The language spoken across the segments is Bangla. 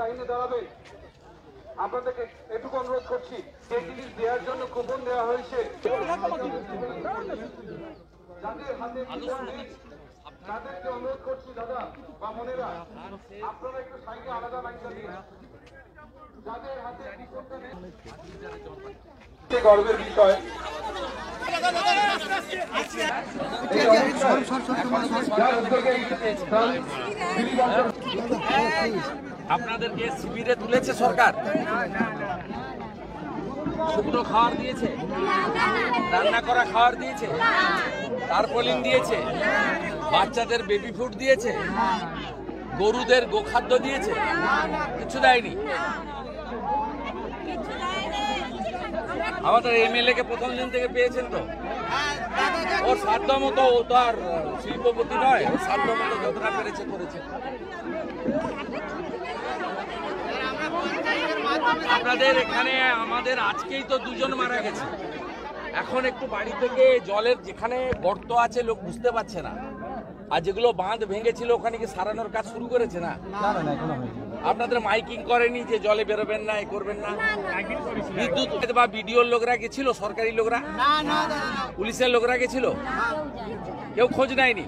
লাইনে দাঁড়াবেন। আপনাদেরকে এটুকু অনুরোধ করছি, এই জিনিস দেওয়ার জন্য কুপন দেওয়া হয়েছে। যাদের হাতে কুপন নেই তাদেরকে অনুরোধ করছি দাদা বা বোনেরা, আপনারা একটু সাইডে আলাদা লাইনটা দিন। যাদের হাতে কুপনটা নেই, গর্বের বিষয়। আপনাদেরকে শিবিরে তুলেছে সরকার, শুকনো খাবার দিয়েছে, রান্না করা খাবার দিয়েছে, টারপলিন দিয়েছে, বাচ্চাদের বেবি ফুড দিয়েছে, গরুদের গোখাদ্য দিয়েছে, কিছু দেয়নি। আমাদের এমএলএ কে প্রথম দিন থেকে পেয়েছেন তো, ওর সাধ্য মতো, ও তো আর শিল্পপতি নয়, ওর সাধ্য মতো যতটা পেরেছে করেছে। আপনাদের এখানে আমাদের আজকেই তো 2 জন মারা গেছে। এখন একটু বাড়ি থেকে জলের যেখানে গর্ত আছে লোক বুঝতে পারছে না, আর যেগুলো বাঁধ ভেঙেছিল ওখানে কি সারানোর কাজ শুরু করেছে না? আপনাদের মাইকিং করেনি যে জলে বেরোবেন না, এ করবেন না? বিদ্যুৎ বা বিডিওর লোকরা গেছিল, সরকারি লোকরা, পুলিশের লোকরা গেছিল, কেউ খোঁজ নেয়নি?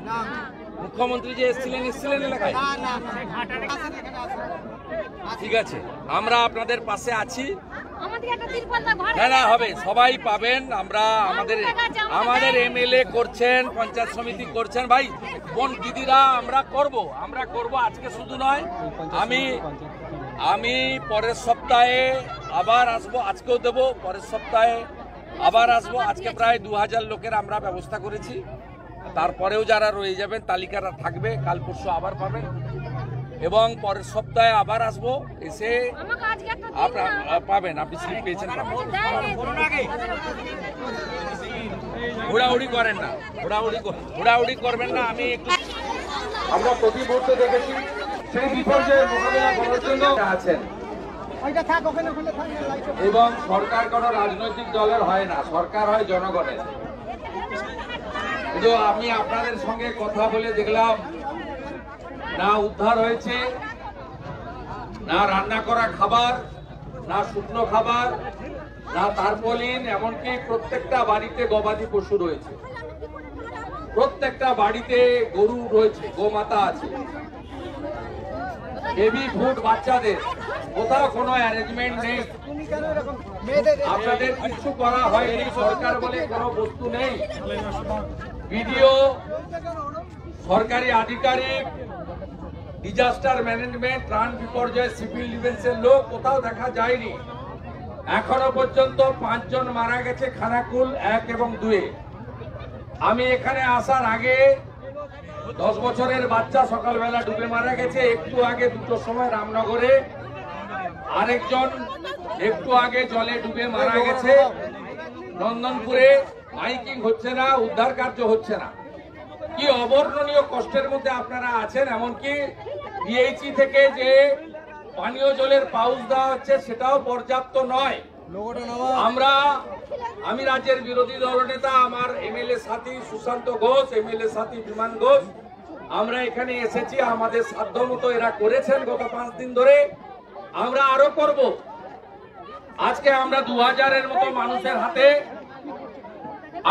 মুখ্যমন্ত্রী যে এসেছিলেন এলাকায়? ঠিক আছে, আমরা আপনাদের পাশে আছি। না হবে, সবাই পাবেন। আমরা আমাদের এমএলএ করছেন, পঞ্চায়েত সমিতি করছেন, ভাই বোন দিদিরা, আমরা করব। আজকে শুধু নয়, আমি পরের সপ্তাহে আবার আসবো, আজকেও দেব, পরের সপ্তাহে আবার আসবো। আজকে প্রায় 2000 লোকের আমরা ব্যবস্থা করেছি, তারপরেও যারা রয়ে যাবেন তালিকাটা থাকবে, কাল পরশু আবার পাবেন, এবং পরের সপ্তাহে আবার আসবো, এসে পাবেন, আপনি স্লিপ পেয়েছেন। হুড়াহুড়ি করেন না, হুড়াহুড়ি করবেন না। আমরা প্রতি মুহূর্তে দেখেছি সেই বিপর্যয়ের মোকাবিলা করার জন্য আছেন, এবং সরকার কোন রাজনৈতিক দলের হয় না, সরকার হয় জনগণের। কিন্তু আমি আপনাদের সঙ্গে কথা বলে দেখলাম, না উদ্ধার হয়েছে, না রান্না করা খাবার, না শুকনো খাবার, না তারপলিন, এমনকি প্রত্যেকটা বাড়িতে গবাদি পশু রয়েছে, প্রত্যেকটা বাড়িতে গরু রয়েছে, গোমাতা আছে, বেবি ফুড বাচ্চাদের, কোথাও কোনো অ্যারেঞ্জমেন্ট নেই। আপনাদের কিছু করা হয়নি, সরকার বলে কোনো বস্তু নেই। বিডিও, সরকারি আধিকারিক, ডিজাস্টার ম্যানেজমেন্ট, ত্রাণ বিপর্যয়, সিভিল ডিফেন্সের লোক কোথাও দেখা যায়নি। এখনো পর্যন্ত 5 জন মারা গেছে খানাকুল 1 এবং 2-এ। আমি এখানে আসার আগে 10 বছরের বাচ্চা সকালবেলা ডুবে মারা গেছে। একটু আগে 2টোর সময় রামনগরে আরেকজন একটু আগে জলে ডুবে মারা গেছে। নন্দনপুরে মাইকিং হচ্ছে না, উদ্ধার কার্য হচ্ছে না। কি অবর্ণনীয় কষ্টের মধ্যে আপনারা আছেন। এমনকি পিএইচই থেকে যে পানীয় জলের পাউচ দেওয়া হচ্ছে সেটাও পর্যাপ্ত নয়। আমি রাজ্যের বিরোধী দলনেতা, আমার এমএলএ সাথী সুশান্ত ঘোষ, এমএলএ সাথী বিমান ঘোষ, আমরা এখানে এসেছি। আমাদের সাধ্য মতো এরা করেছেন গত 5 দিন ধরে, আমরা আরো করব। আজকে আমরা 2000-এর মতো মানুষের হাতে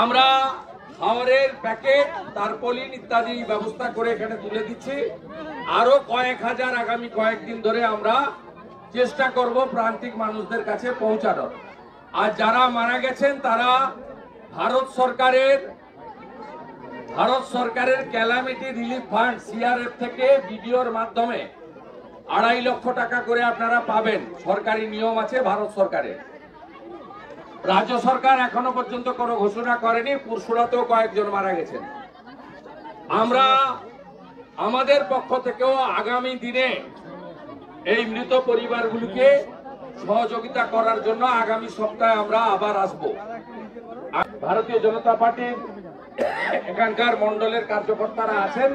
আমরা খাবারের প্যাকেট, তারপলিন ইত্যাদি ব্যবস্থা করে এখানে তুলে দিচ্ছি। আরো কয়েক হাজার আগামী কয়েকদিন ধরে আমরা চেষ্টা করব প্রান্তিক মানুষদের কাছে পৌঁছানোর। আর যারা মারা গেছেন তারা ভারত সরকারের ক্যালামিটি রিলিফ ফান্ড সিআরএফ থেকে বিডিওর মাধ্যমে 2.5 লক্ষ টাকা করে আপনারা পাবেন। সরকারি নিয়ম আছে ভারত সরকারের। রাজ্য সরকার এখনো পর্যন্ত কোনো ঘোষণা করেনি। পুরসুরাতেও কয়েকজন মারা গেছেন। আমরা আমাদের পক্ষ থেকেও আগামী দিনে এই মৃত পরিবারগুলোকে সহযোগিতা করার জন্য আগামী সপ্তাহে আমরা আবার আসব। ভারতীয় জনতা পার্টির এখানকার মন্ডলের কার্যকর্তারা আছেন,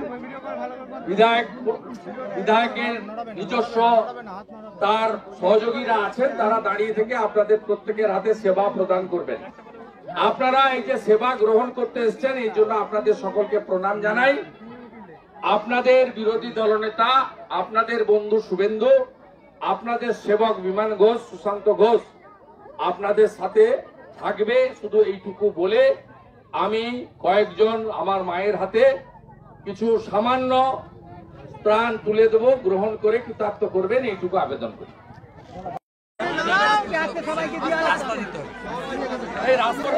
বিধায়কের নিজস্ব তার সহযোগীরা আছেন, তারা দাঁড়িয়ে থেকে আপনাদের প্রত্যেকের হাতে সেবা প্রদান করবেন। আপনারা এই যে সেবা গ্রহণ করতে এসেছেন, এই জন্য আপনাদের সকলকে প্রণাম জানাই। আপনাদের বিরোধী দলনেতা, আপনাদের বন্ধু শুভেন্দু আপনাদের সেবক বিমান ঘোষ, সুশান্ত ঘোষ আপনাদের সাথে থাকবে। শুধু এইটুকু বলে আমি কয়েকজন আমার মায়ের হাতে কিছু সামান্য ত্রাণ তুলে দেব, গ্রহণ করে কৃতার্থ করবেন, এইটুকু আবেদন করি। এই রাস্তা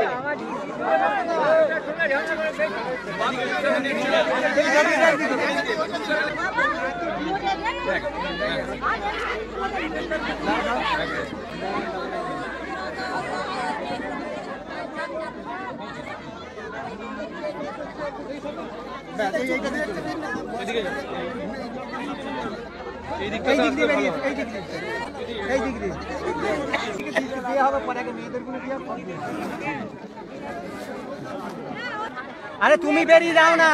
আরে তুমি বেরিয়ে যাও না।